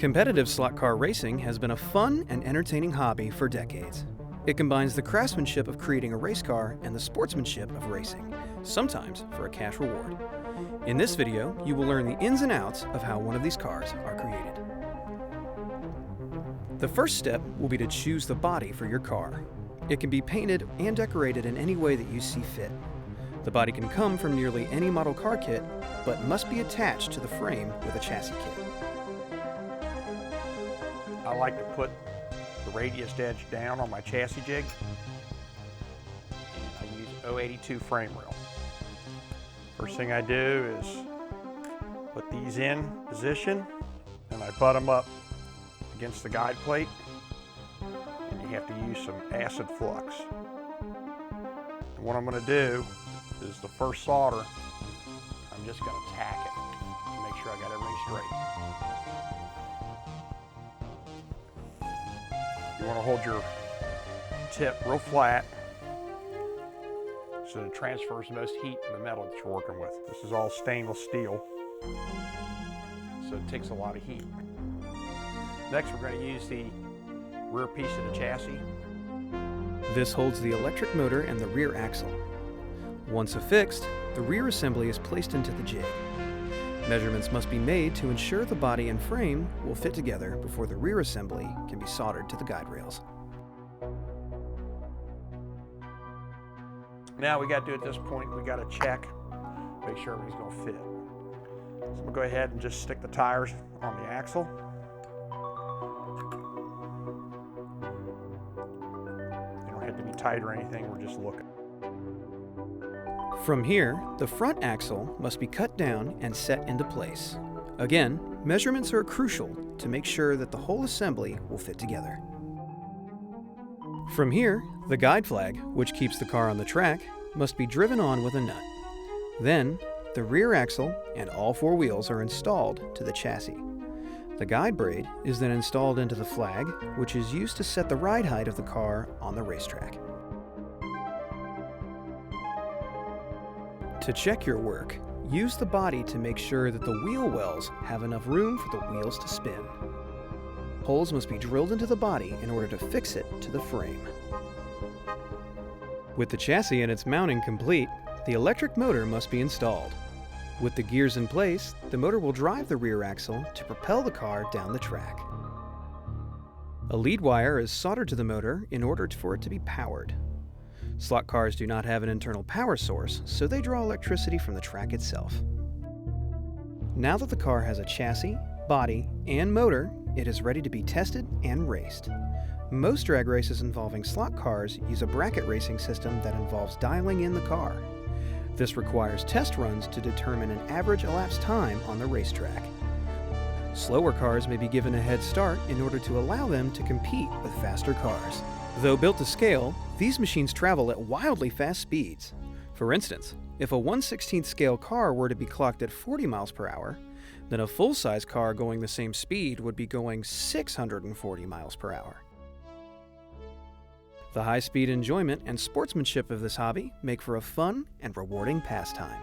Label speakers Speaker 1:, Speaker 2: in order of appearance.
Speaker 1: Competitive slot car racing has been a fun and entertaining hobby for decades. It combines the craftsmanship of creating a race car and the sportsmanship of racing, sometimes for a cash reward. In this video, you will learn the ins and outs of how one of these cars are created. The first step will be to choose the body for your car. It can be painted and decorated in any way that you see fit. The body can come from nearly any model car kit, but must be attached to the frame with a chassis kit.
Speaker 2: I like to put the radius edge down on my chassis jig, and I use 082 frame rail. First thing I do is put these in position, and I butt them up against the guide plate, and you have to use some acid flux. And what I'm going to do is the first solder, I'm just going to tack it to make sure I got everything straight. You want to hold your tip real flat so it transfers the most heat to the metal that you're working with. This is all stainless steel, so it takes a lot of heat. Next, we're going to use the rear piece of the chassis.
Speaker 1: This holds the electric motor and the rear axle. Once affixed, the rear assembly is placed into the jig. Measurements must be made to ensure the body and frame will fit together before the rear assembly can be soldered to the guide rails.
Speaker 2: Now we got to do at this point, we got to check, make sure everything's going to fit. So I'm going to go ahead and just stick the tires on the axle. You don't have to be tight or anything, we're just looking.
Speaker 1: From here, the front axle must be cut down and set into place. Again, measurements are crucial to make sure that the whole assembly will fit together. From here, the guide flag, which keeps the car on the track, must be driven on with a nut. Then, the rear axle and all four wheels are installed to the chassis. The guide braid is then installed into the flag, which is used to set the ride height of the car on the racetrack. To check your work, use the body to make sure that the wheel wells have enough room for the wheels to spin. Holes must be drilled into the body in order to fix it to the frame. With the chassis and its mounting complete, the electric motor must be installed. With the gears in place, the motor will drive the rear axle to propel the car down the track. A lead wire is soldered to the motor in order for it to be powered. Slot cars do not have an internal power source, so they draw electricity from the track itself. Now that the car has a chassis, body, and motor, it is ready to be tested and raced. Most drag races involving slot cars use a bracket racing system that involves dialing in the car. This requires test runs to determine an average elapsed time on the racetrack. Slower cars may be given a head start in order to allow them to compete with faster cars. Though built to scale, these machines travel at wildly fast speeds. For instance, if a 1/16 scale car were to be clocked at 40 miles per hour, then a full-size car going the same speed would be going 640 miles per hour. The high-speed enjoyment and sportsmanship of this hobby make for a fun and rewarding pastime.